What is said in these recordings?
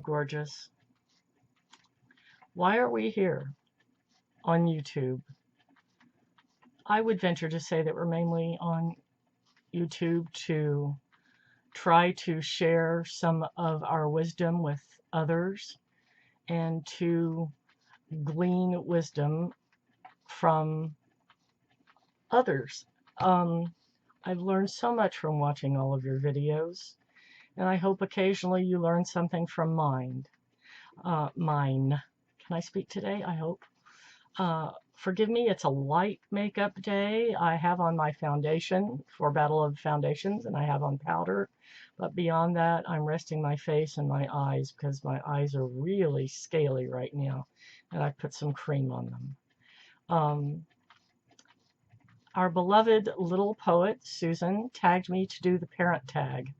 gorgeous. Why are we here on YouTube? I would venture to say that we're mainly on YouTube to try to share some of our wisdom with others and to glean wisdom from others. I've learned so much from watching all of your videos, and I hope occasionally you learn something from mine. Can I speak today? I hope. Forgive me, it's a light makeup day. I have on my foundation for Battle of Foundations, and I have on powder. But beyond that, I'm resting my face and my eyes because my eyes are really scaly right now, and I put some cream on them. Our beloved little poet, Susan, tagged me to do the parent tag.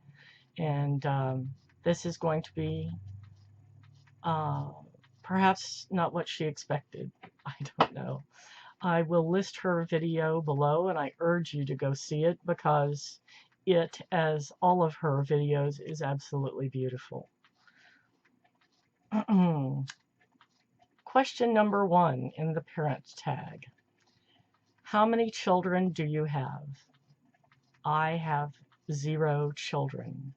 And this is going to be perhaps not what she expected. I don't know. I will list her video below, and I urge you to go see it because it, as all of her videos, is absolutely beautiful. Question number 1 in the parent tag. How many children do you have? I have 0 children.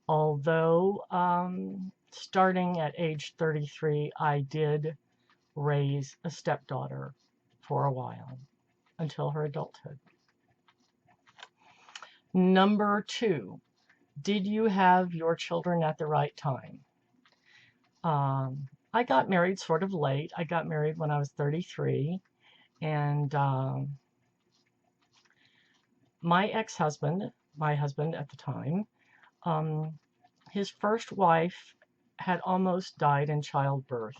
Although starting at age 33, I did raise a stepdaughter for a while until her adulthood. Number 2, did you have your children at the right time? I got married sort of late. I got married when I was 33, and my ex-husband, my husband at the time, his first wife had almost died in childbirth,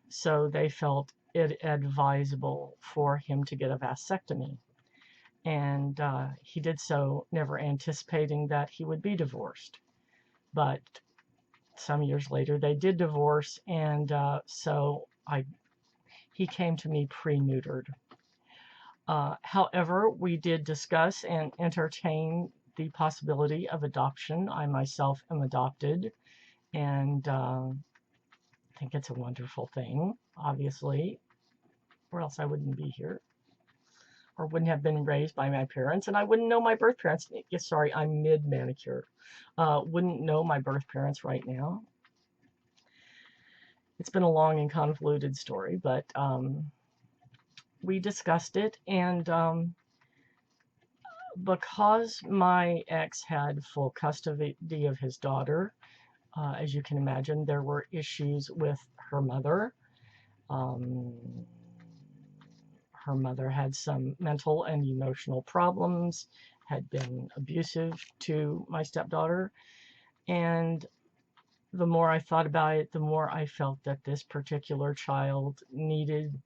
so they felt it advisable for him to get a vasectomy. And he did so, never anticipating that he would be divorced. But some years later, they did divorce, and so he came to me pre-neutered. However, we did discuss and entertain the possibility of adoption. I myself am adopted, and I think it's a wonderful thing, obviously, or else I wouldn't be here, or wouldn't have been raised by my parents, and I wouldn't know my birth parents. Sorry, I'm mid-manicure. Wouldn't know my birth parents right now. It's been a long and convoluted story, but we discussed it, and because my ex had full custody of his daughter, as you can imagine, there were issues with her mother. Her mother had some mental and emotional problems, had been abusive to my stepdaughter, and the more I thought about it, the more I felt that this particular child needed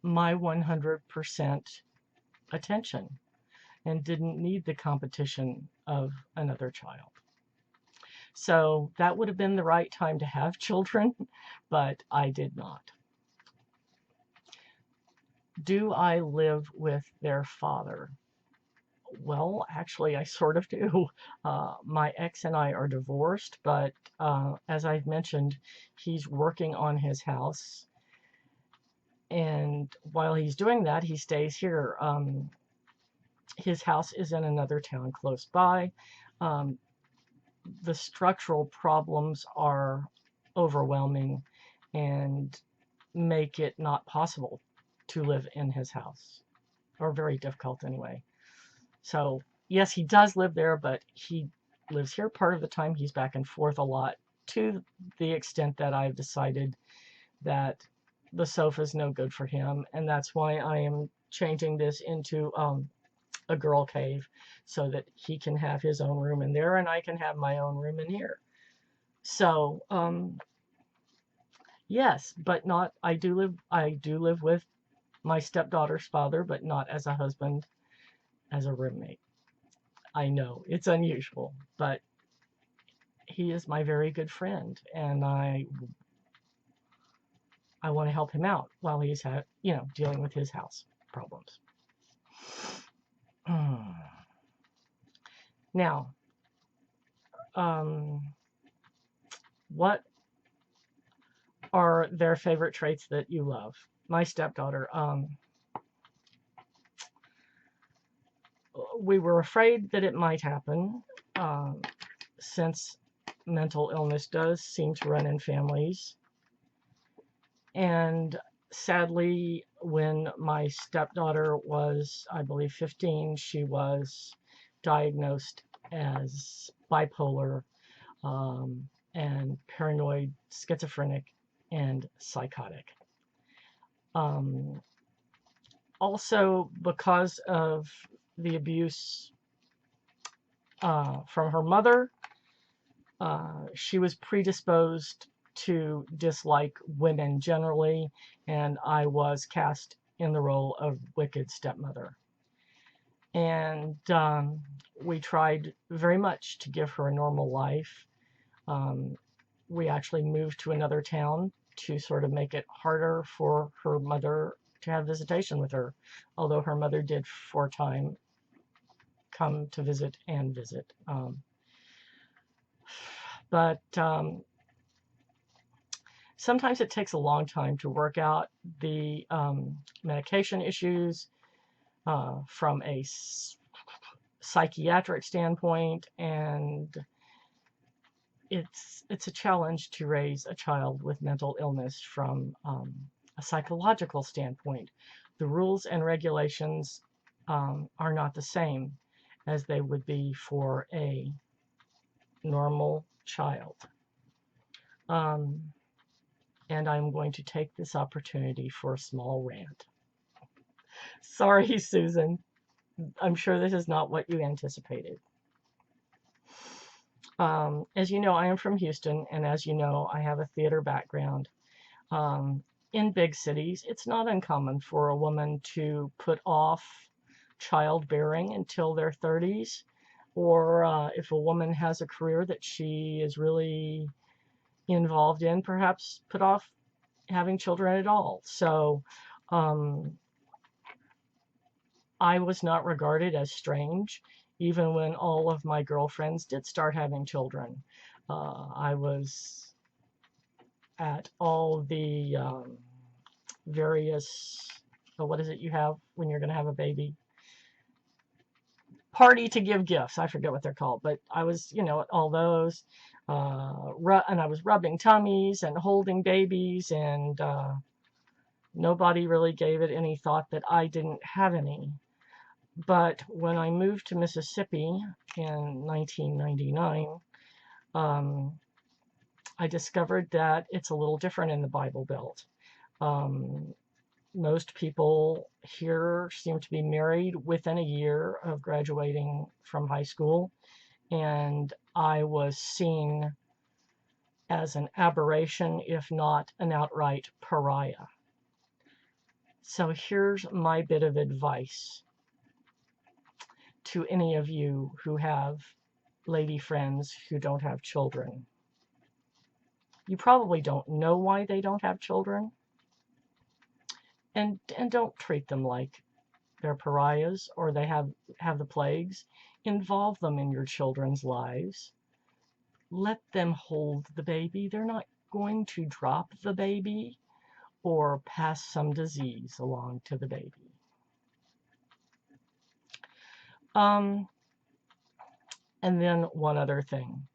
my 100% attention and didn't need the competition of another child. So that would have been the right time to have children, but I did not. Do I live with their father? Well, actually, I sort of do. My ex and I are divorced, but as I've mentioned, he's working on his house. And while he's doing that, he stays here. His house is in another town close by. The structural problems are overwhelming and make it not possible to live in his house, or very difficult anyway. So yes, he does live there, but he lives here part of the time. He's back and forth a lot, to the extent that I've decided that the sofa is no good for him, and that's why I am changing this into a girl cave, so that he can have his own room in there and I can have my own room in here. So yes, but not, I do live with my stepdaughter's father, but not as a husband, as a roommate. I know it's unusual, but he is my very good friend, and I want to help him out while he's dealing with his house problems. Now, What are their favorite traits that you love? My stepdaughter, we were afraid that it might happen, um, since mental illness does seem to run in families. And sadly, when my stepdaughter was, I believe, 15, she was diagnosed as bipolar, and paranoid, schizophrenic, and psychotic. Um, Also, because of the abuse from her mother, she was predisposed to dislike women generally, and I was cast in the role of wicked stepmother. And we tried very much to give her a normal life. We actually moved to another town to sort of make it harder for her mother to have visitation with her, although her mother did 4 times come to visit and visit. But sometimes it takes a long time to work out the medication issues from a psychiatric standpoint, and it's a challenge to raise a child with mental illness from a psychological standpoint. The rules and regulations are not the same as they would be for a normal child. And I'm going to take this opportunity for a small rant. Sorry, Susan. I'm sure this is not what you anticipated. As you know, I am from Houston, and as you know, I have a theater background. In big cities, it's not uncommon for a woman to put off childbearing until their 30s, or if a woman has a career that she is really involved in, perhaps put off having children at all. So I was not regarded as strange, even when all of my girlfriends did start having children. I was at all the various, what is it you have when you're going to have a baby? Party to give gifts. I forget what they're called, but I was, at all those. And I was rubbing tummies and holding babies, and nobody really gave it any thought that I didn't have any. But when I moved to Mississippi in 1999, I discovered that it's a little different in the Bible Belt. Most people here seem to be married within a year of graduating from high school, and I was seen as an aberration, if not an outright pariah. So here's my bit of advice to any of you who have lady friends who don't have children. You probably don't know why they don't have children, and don't treat them like they're pariahs or they have the plagues. Involve them in your children's lives. Let them hold the baby. They're not going to drop the baby or pass some disease along to the baby. And then one other thing.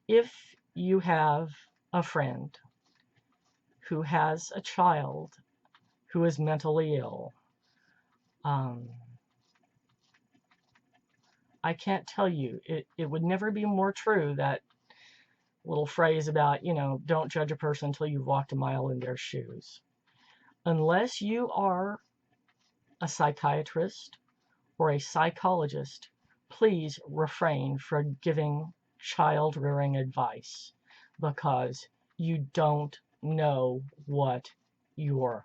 If you have a friend who has a child who is mentally ill, I can't tell you, it would never be more true, that little phrase about, don't judge a person until you've walked a mile in their shoes. Unless you are a psychiatrist or a psychologist, please refrain from giving child rearing advice, because you don't know what you're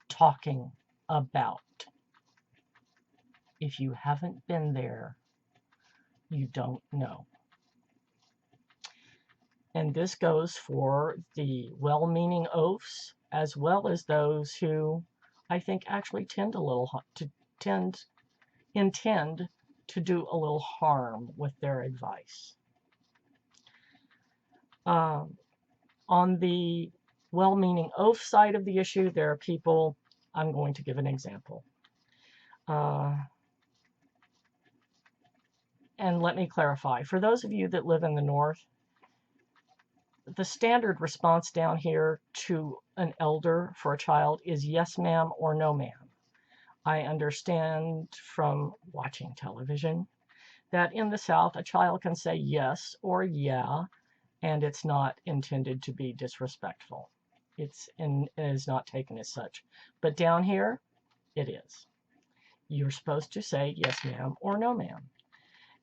talking about. If you haven't been there, you don't know. And this goes for the well-meaning oafs, as well as those who I think actually intend to do a little harm with their advice. Um, on the well-meaning oaf side of the issue, there are people, I'm going to give an example. Uh, and let me clarify. For those of you that live in the North, the standard response down here to an elder for a child is yes, ma'am, or no, ma'am. I understand from watching television that in the South, a child can say yes or yeah, and it's not intended to be disrespectful. It is not taken as such. But down here, it is. You're supposed to say yes, ma'am, or no, ma'am.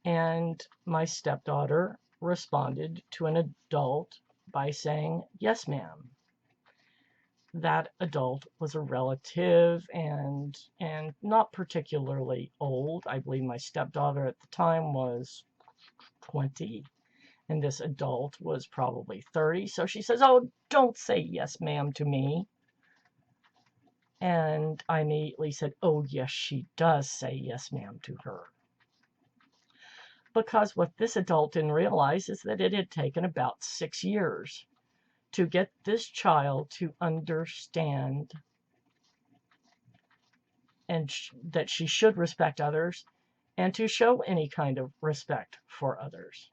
And my stepdaughter responded to an adult by saying, yes, ma'am. That adult was a relative and not particularly old. I believe my stepdaughter at the time was 20, and this adult was probably 30. So she says, oh, don't say yes, ma'am, to me. And I immediately said, oh, yes, she does say yes, ma'am, to her. Because what this adult didn't realize is that it had taken about 6 years to get this child to understand and that she should respect others and to show any kind of respect for others.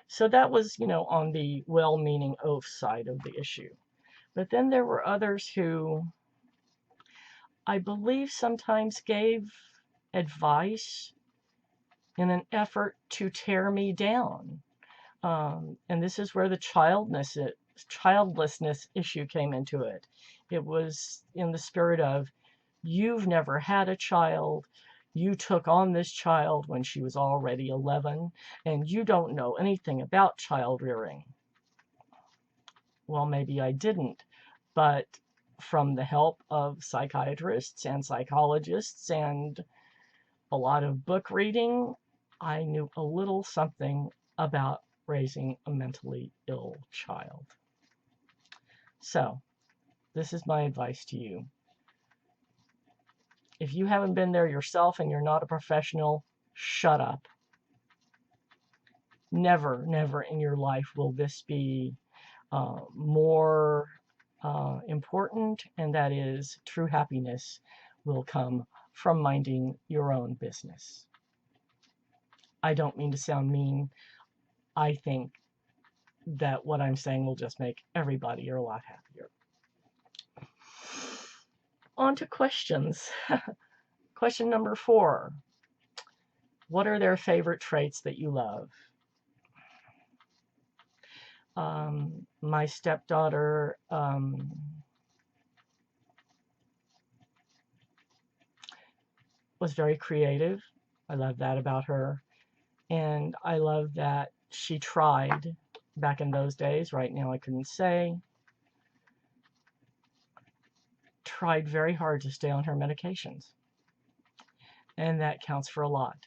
So that was, on the well-meaning oaf side of the issue. But then there were others who I believe sometimes gave advice in an effort to tear me down. And this is where the childlessness issue came into it. It was in the spirit of, you've never had a child. You took on this child when she was already 11, and you don't know anything about child rearing. Well, maybe I didn't, but from the help of psychiatrists and psychologists and a lot of book reading, I knew a little something about raising a mentally ill child. So, this is my advice to you. If you haven't been there yourself and you're not a professional, shut up. Never, never in your life will this be more important, and that is true happiness will come from minding your own business. I don't mean to sound mean. I think that what I'm saying will just make everybody a lot happier. On to questions. Question number 4. What are their favorite traits that you love? My stepdaughter was very creative. I love that about her. And I love that she tried back in those days. Right now I couldn't say. Tried very hard to stay on her medications. And that counts for a lot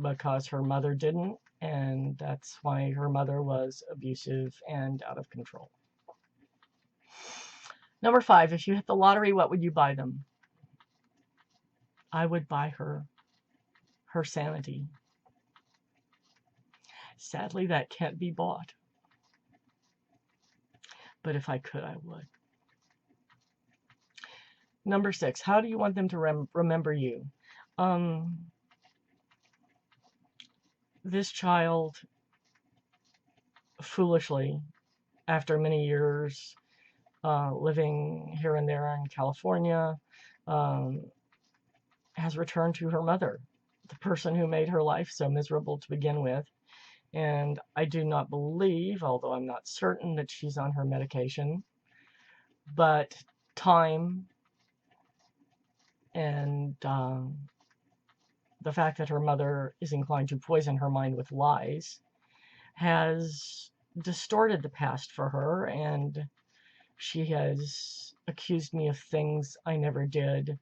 because her mother didn't, and that's why her mother was abusive and out of control. Number 5, if you hit the lottery, what would you buy them? I would buy her sanity. Sadly, that can't be bought. But if I could, I would. Number 6, how do you want them to remember you? This child, foolishly, after many years living here and there in California, has returned to her mother, the person who made her life so miserable to begin with. And I do not believe, although I'm not certain, that she's on her medication. But time and the fact that her mother is inclined to poison her mind with lies has distorted the past for her, and she has accused me of things I never did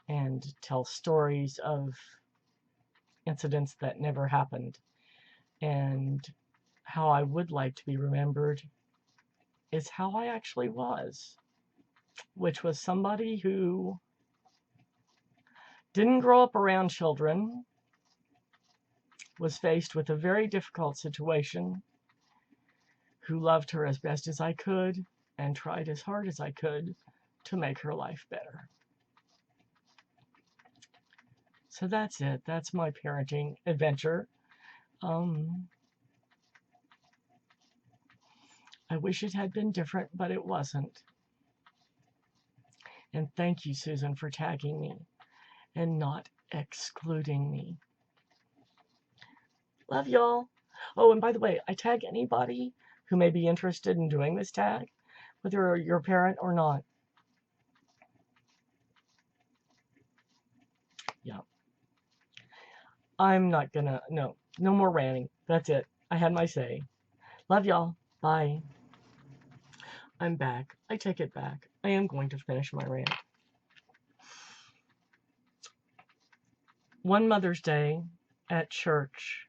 and tell stories of incidents that never happened. And how I would like to be remembered is how I actually was, which was somebody who didn't grow up around children, was faced with a very difficult situation, who loved her as best as I could and tried as hard as I could to make her life better. So that's it. That's my parenting adventure. I wish it had been different, but it wasn't. And thank you, Susan, for tagging me and not excluding me. Love y'all. Oh, and by the way, I tag anybody who may be interested in doing this tag, whether you're a parent or not. Yeah. I'm not gonna, no more ranting. That's it. I had my say. Love y'all. Bye. I'm back. I take it back. I am going to finish my rant. One Mother's Day at church,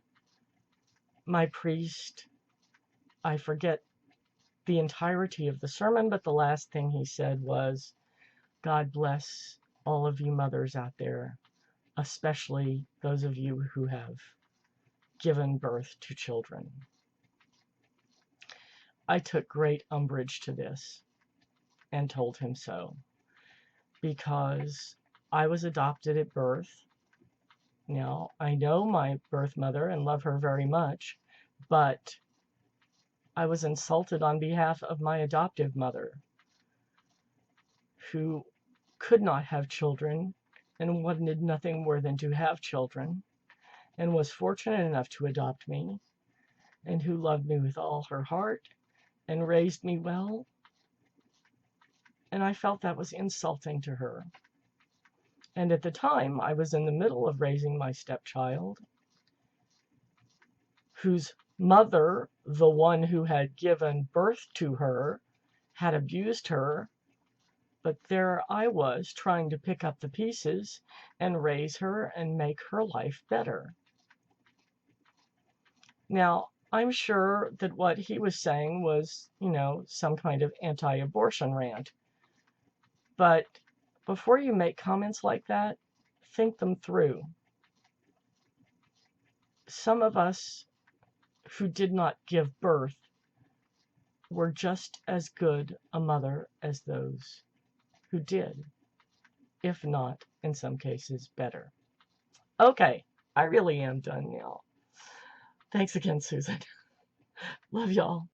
my priest, I forget the entirety of the sermon, but the last thing he said was, God bless all of you mothers out there, especially those of you who have given birth to children. I took great umbrage to this and told him so, because I was adopted at birth. Now, I know my birth mother and love her very much, but I was insulted on behalf of my adoptive mother, who could not have children and wanted nothing more than to have children, and was fortunate enough to adopt me, and who loved me with all her heart and raised me well. And I felt that was insulting to her. And at the time, I was in the middle of raising my stepchild, whose mother, the one who had given birth to her, had abused her. But there I was trying to pick up the pieces and raise her and make her life better. Now, I'm sure that what he was saying was, some kind of anti-abortion rant. But before you make comments like that, think them through. Some of us who did not give birth were just as good a mother as those who did, if not, in some cases, better. Okay, I really am done now. Thanks again, Susan. Love y'all.